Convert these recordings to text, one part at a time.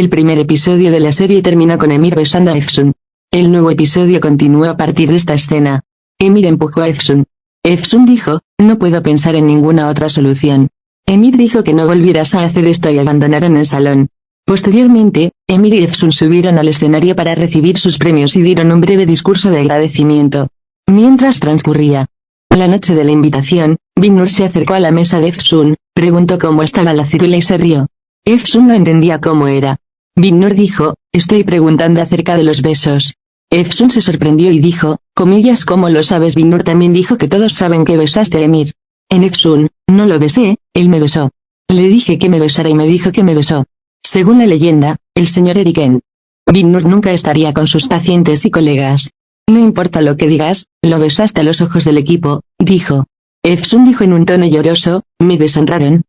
El primer episodio de la serie termina con Emir besando a Efsun. El nuevo episodio continúa a partir de esta escena. Emir empujó a Efsun. Efsun dijo, no puedo pensar en ninguna otra solución. Emir dijo que no volvieras a hacer esto y abandonaron el salón. Posteriormente, Emir y Efsun subieron al escenario para recibir sus premios y dieron un breve discurso de agradecimiento. Mientras transcurría la noche de la invitación, Binnur se acercó a la mesa de Efsun, preguntó cómo estaba la ciruela y se rió. Efsun no entendía cómo era. Binnur dijo, estoy preguntando acerca de los besos. Efsun se sorprendió y dijo, comillas, ¿cómo lo sabes? Binnur también dijo que todos saben que besaste a Emir. En Efsun, no lo besé, él me besó. Le dije que me besara y me dijo que me besó. Según la leyenda, el señor Eriken Binnur nunca estaría con sus pacientes y colegas. No importa lo que digas, lo besaste a los ojos del equipo, dijo. Efsun dijo en un tono lloroso, me deshonraron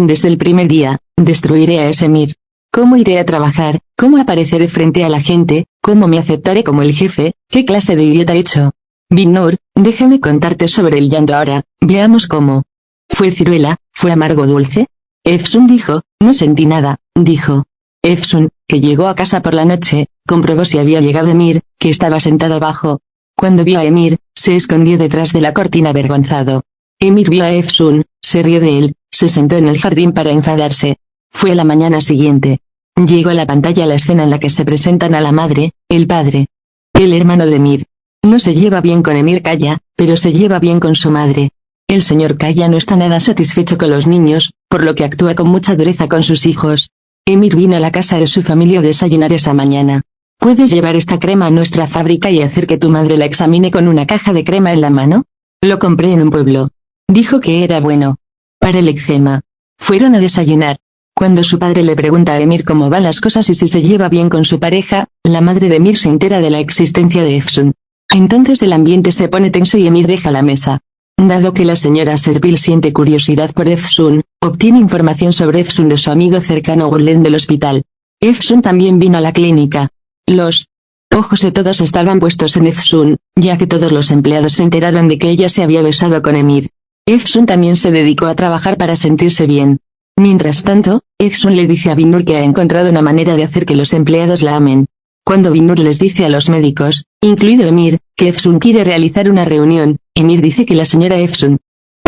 desde el primer día, destruiré a ese Emir. ¿Cómo iré a trabajar? ¿Cómo apareceré frente a la gente? ¿Cómo me aceptaré como el jefe? ¿Qué clase de idiota he hecho? Binnur, déjame contarte sobre el llanto ahora, veamos cómo. ¿Fue ciruela? ¿Fue amargo dulce? Efsun dijo, no sentí nada, dijo. Efsun, que llegó a casa por la noche, comprobó si había llegado Emir, que estaba sentado abajo. Cuando vio a Emir, se escondió detrás de la cortina avergonzado. Emir vio a Efsun, se rió de él, se sentó en el jardín para enfadarse. Fue a la mañana siguiente. Llegó a la pantalla la escena en la que se presentan a la madre, el padre, el hermano de Emir. No se lleva bien con Emir Kaya, pero se lleva bien con su madre. El señor Kaya no está nada satisfecho con los niños, por lo que actúa con mucha dureza con sus hijos. Emir vino a la casa de su familia a desayunar esa mañana. ¿Puedes llevar esta crema a nuestra fábrica y hacer que tu madre la examine con una caja de crema en la mano? Lo compré en un pueblo. Dijo que era bueno para el eczema. Fueron a desayunar. Cuando su padre le pregunta a Emir cómo van las cosas y si se lleva bien con su pareja, la madre de Emir se entera de la existencia de Efsun. Entonces el ambiente se pone tenso y Emir deja la mesa. Dado que la señora Serpil siente curiosidad por Efsun, obtiene información sobre Efsun de su amigo cercano Gulden del hospital. Efsun también vino a la clínica. Los ojos de todos estaban puestos en Efsun, ya que todos los empleados se enteraron de que ella se había besado con Emir. Efsun también se dedicó a trabajar para sentirse bien. Mientras tanto, Efsun le dice a Binnur que ha encontrado una manera de hacer que los empleados la amen. Cuando Binnur les dice a los médicos, incluido Emir, que Efsun quiere realizar una reunión, Emir dice que la señora Efsun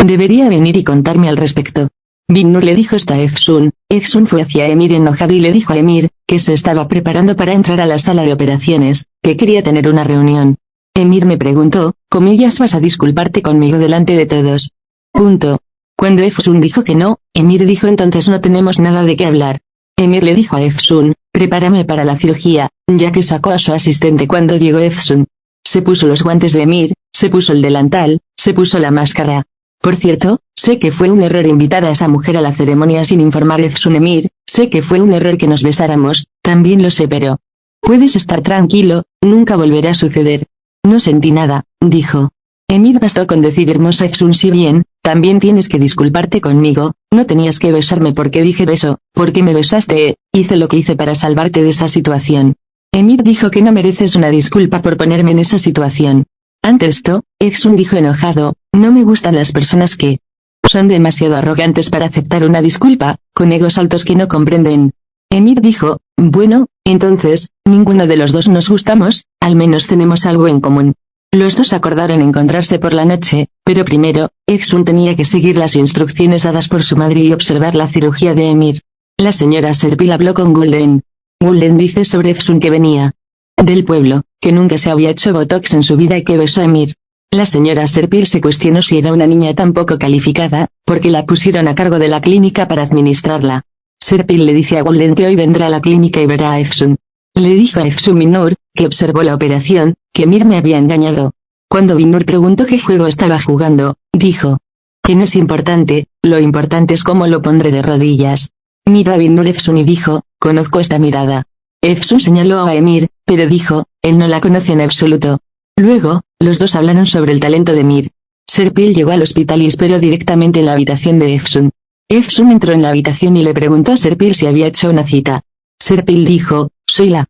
debería venir y contarme al respecto. Binnur le dijo esto a Efsun. Efsun fue hacia Emir enojado y le dijo a Emir, que se estaba preparando para entrar a la sala de operaciones, que quería tener una reunión. Emir me preguntó, comillas, ¿vas a disculparte conmigo delante de todos? Punto. Cuando Efsun dijo que no, Emir dijo entonces no tenemos nada de qué hablar. Emir le dijo a Efsun, prepárame para la cirugía, ya que sacó a su asistente cuando llegó Efsun. Se puso los guantes de Emir, se puso el delantal, se puso la máscara. Por cierto, sé que fue un error invitar a esa mujer a la ceremonia sin informar a Efsun. Emir, sé que fue un error que nos besáramos, también lo sé, pero puedes estar tranquilo, nunca volverá a suceder. No sentí nada, dijo. Emir bastó con decir hermosa Efsun, si bien, también tienes que disculparte conmigo, no tenías que besarme porque dije beso, porque me besaste, hice lo que hice para salvarte de esa situación. Emir dijo que no mereces una disculpa por ponerme en esa situación. Ante esto, Efsun dijo enojado, no me gustan las personas que son demasiado arrogantes para aceptar una disculpa, con egos altos que no comprenden. Emir dijo, bueno, entonces, ninguno de los dos nos gustamos, al menos tenemos algo en común. Los dos acordaron encontrarse por la noche, pero primero, Efsun tenía que seguir las instrucciones dadas por su madre y observar la cirugía de Emir. La señora Serpil habló con Gulden. Gulden dice sobre Efsun que venía del pueblo, que nunca se había hecho botox en su vida y que besó a Emir. La señora Serpil se cuestionó si era una niña tan poco calificada, porque la pusieron a cargo de la clínica para administrarla. Serpil le dice a Gulden que hoy vendrá a la clínica y verá a Efsun. Le dijo a Efsun Binnur, que observó la operación, que Emir me había engañado. Cuando Binnur preguntó qué juego estaba jugando, dijo que no es importante, lo importante es cómo lo pondré de rodillas. Miró a Binnur Efsun y dijo, conozco esta mirada. Efsun señaló a Emir, pero dijo, él no la conoce en absoluto. Luego, los dos hablaron sobre el talento de Emir. Serpil llegó al hospital y esperó directamente en la habitación de Efsun. Efsun entró en la habitación y le preguntó a Serpil si había hecho una cita. Serpil dijo, soy la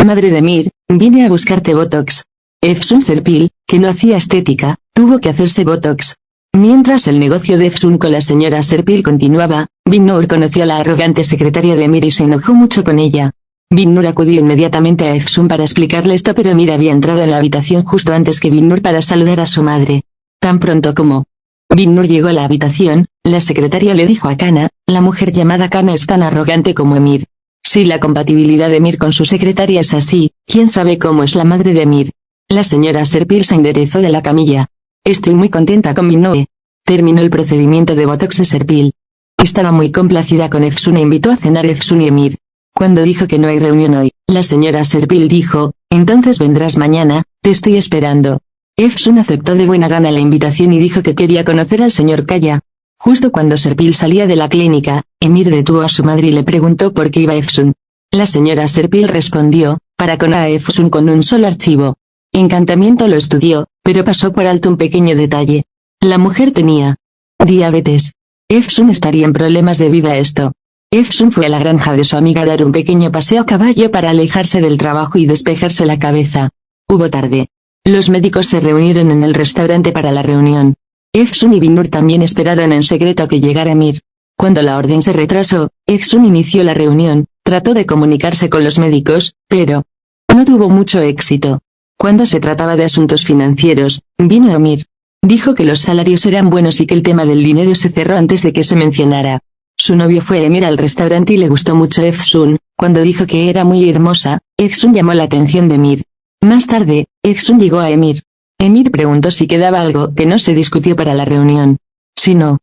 madre de Emir, vine a buscarte botox. Efsun Serpil, que no hacía estética, tuvo que hacerse botox. Mientras el negocio de Efsun con la señora Serpil continuaba, Bin-Nur conoció a la arrogante secretaria de Emir y se enojó mucho con ella. Bin-Nur acudió inmediatamente a Efsun para explicarle esto, pero Emir había entrado en la habitación justo antes que Bin-Nur para saludar a su madre. Tan pronto como Bin-Nur llegó a la habitación, la secretaria le dijo a Kana, la mujer llamada Kana es tan arrogante como Emir. Si la compatibilidad de Emir con su secretaria es así, ¿quién sabe cómo es la madre de Emir? La señora Serpil se enderezó de la camilla. Estoy muy contenta con Bin-Nur. Terminó el procedimiento de Botox de Serpil. Estaba muy complacida con Efsun e invitó a cenar Efsun y Emir. Cuando dijo que no hay reunión hoy, la señora Serpil dijo, entonces vendrás mañana, te estoy esperando. Efsun aceptó de buena gana la invitación y dijo que quería conocer al señor Kaya. Justo cuando Serpil salía de la clínica, Emir detuvo a su madre y le preguntó por qué iba Efsun. La señora Serpil respondió, para conocer a Efsun con un solo archivo. Encantamiento lo estudió, pero pasó por alto un pequeño detalle. La mujer tenía diabetes. Efsun estaría en problemas debido a esto. Efsun fue a la granja de su amiga a dar un pequeño paseo a caballo para alejarse del trabajo y despejarse la cabeza. Hubo tarde. Los médicos se reunieron en el restaurante para la reunión. Efsun y Bin-Nur también esperaron en secreto a que llegara Emir. Cuando la orden se retrasó, Efsun inició la reunión, trató de comunicarse con los médicos, pero no tuvo mucho éxito. Cuando se trataba de asuntos financieros, vino Emir. Dijo que los salarios eran buenos y que el tema del dinero se cerró antes de que se mencionara. Su novio fue Emir al restaurante y le gustó mucho Efsun. Cuando dijo que era muy hermosa, Efsun llamó la atención de Emir. Más tarde, Efsun llegó a Emir. Emir preguntó si quedaba algo que no se discutió para la reunión. Si no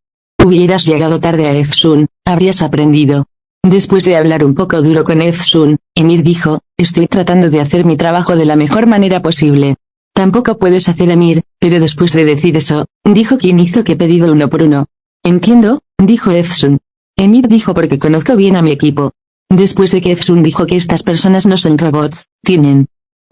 hubieras llegado tarde a Efsun, habrías aprendido. Después de hablar un poco duro con Efsun, Emir dijo, estoy tratando de hacer mi trabajo de la mejor manera posible. Tampoco puedes hacer Emir, pero después de decir eso, dijo quién hizo qué pedido uno por uno. Entiendo, dijo Efsun. Emir dijo porque conozco bien a mi equipo. Después de que Efsun dijo que estas personas no son robots, tienen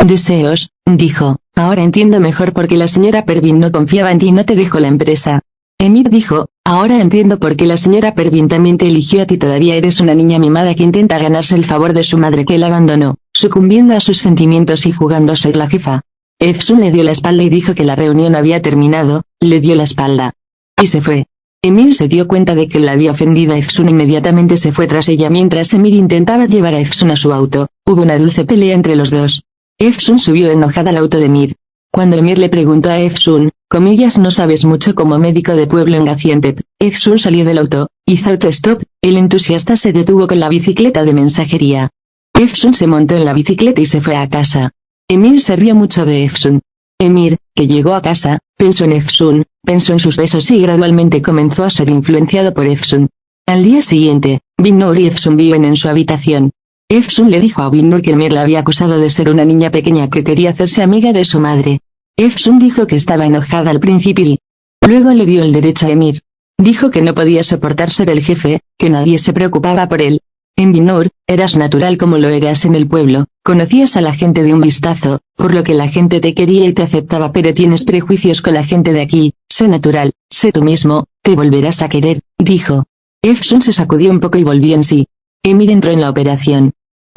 deseos, dijo, ahora entiendo mejor por qué la señora Pervin no confiaba en ti y no te dejó la empresa. Emir dijo, ahora entiendo por qué la señora Pervin también te eligió a ti. Todavía eres una niña mimada que intenta ganarse el favor de su madre que la abandonó, sucumbiendo a sus sentimientos y jugando a ser la jefa. Efsun le dio la espalda y dijo que la reunión había terminado, le dio la espalda y se fue. Emir se dio cuenta de que la había ofendido a Efsun e inmediatamente se fue tras ella mientras Emir intentaba llevar a Efsun a su auto. Hubo una dulce pelea entre los dos. Efsun subió enojada al auto de Emir. Cuando Emir le preguntó a Efsun, comillas no sabes mucho como médico de pueblo en Gaziantep, Efsun salió del auto, hizo autostop, el entusiasta se detuvo con la bicicleta de mensajería. Efsun se montó en la bicicleta y se fue a casa. Emir se rió mucho de Efsun. Emir, que llegó a casa, pensó en Efsun, pensó en sus besos y gradualmente comenzó a ser influenciado por Efsun. Al día siguiente, Bin-Nur y Efsun viven en su habitación. Efsun le dijo a Bin-Nur que Emir la había acusado de ser una niña pequeña que quería hacerse amiga de su madre. Efsun dijo que estaba enojada al principio y luego le dio el derecho a Emir. Dijo que no podía soportar ser el jefe, que nadie se preocupaba por él. En Bin-Nur, eras natural como lo eras en el pueblo, conocías a la gente de un vistazo, por lo que la gente te quería y te aceptaba, pero tienes prejuicios con la gente de aquí, sé natural, sé tú mismo, te volverás a querer, dijo. Efsun se sacudió un poco y volvió en sí. Emir entró en la operación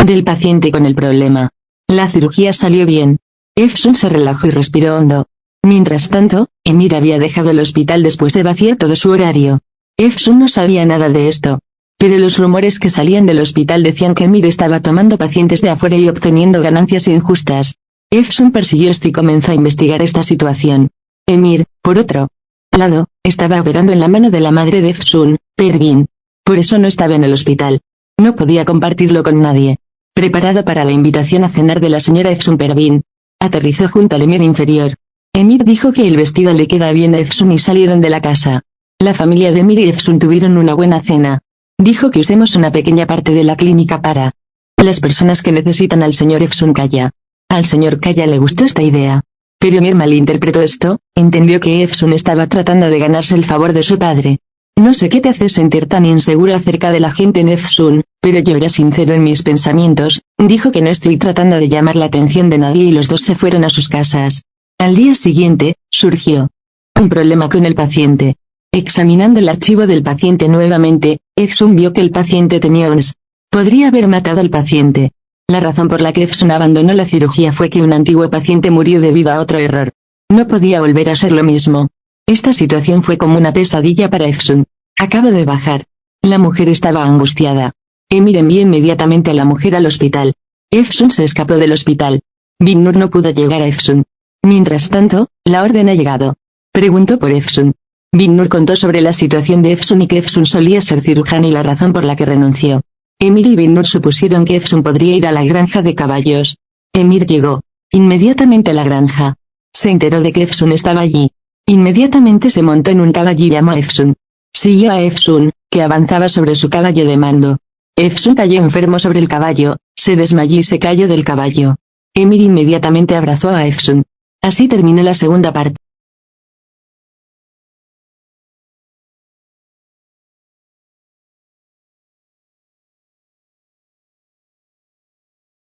del paciente con el problema. La cirugía salió bien. Efsun se relajó y respiró hondo. Mientras tanto, Emir había dejado el hospital después de vaciar todo su horario. Efsun no sabía nada de esto. Pero los rumores que salían del hospital decían que Emir estaba tomando pacientes de afuera y obteniendo ganancias injustas. Efsun persiguió esto y comenzó a investigar esta situación. Emir, por otro lado, estaba operando en la mano de la madre de Efsun, Pervin. Por eso no estaba en el hospital. No podía compartirlo con nadie. Preparado para la invitación a cenar de la señora Efsun, Pervin aterrizó junto al Emir inferior. Emir dijo que el vestido le queda bien a Efsun y salieron de la casa. La familia de Emir y Efsun tuvieron una buena cena. Dijo que usemos una pequeña parte de la clínica para las personas que necesitan al señor Efsun Kaya. Al señor Kaya le gustó esta idea. Pero Emir malinterpretó esto, entendió que Efsun estaba tratando de ganarse el favor de su padre. No sé qué te hace sentir tan inseguro acerca de la gente en Efsun, pero yo era sincero en mis pensamientos, dijo que no estoy tratando de llamar la atención de nadie y los dos se fueron a sus casas. Al día siguiente, surgió un problema con el paciente. Examinando el archivo del paciente nuevamente, Efsun vio que el paciente tenía UNS. Podría haber matado al paciente. La razón por la que Efsun abandonó la cirugía fue que un antiguo paciente murió debido a otro error. No podía volver a ser lo mismo. Esta situación fue como una pesadilla para Efsun. Acabo de bajar. La mujer estaba angustiada. Emir envió inmediatamente a la mujer al hospital. Efsun se escapó del hospital. Binnur no pudo llegar a Efsun. Mientras tanto, la orden ha llegado. Preguntó por Efsun. Binnur contó sobre la situación de Efsun y que Efsun solía ser cirujano y la razón por la que renunció. Emir y Binnur supusieron que Efsun podría ir a la granja de caballos. Emir llegó inmediatamente a la granja. Se enteró de que Efsun estaba allí. Inmediatamente se montó en un caballo y llamó a Efsun. Siguió a Efsun, que avanzaba sobre su caballo de mando. Efsun cayó enfermo sobre el caballo, se desmayó y se cayó del caballo. Emir inmediatamente abrazó a Efsun. Así terminó la segunda parte.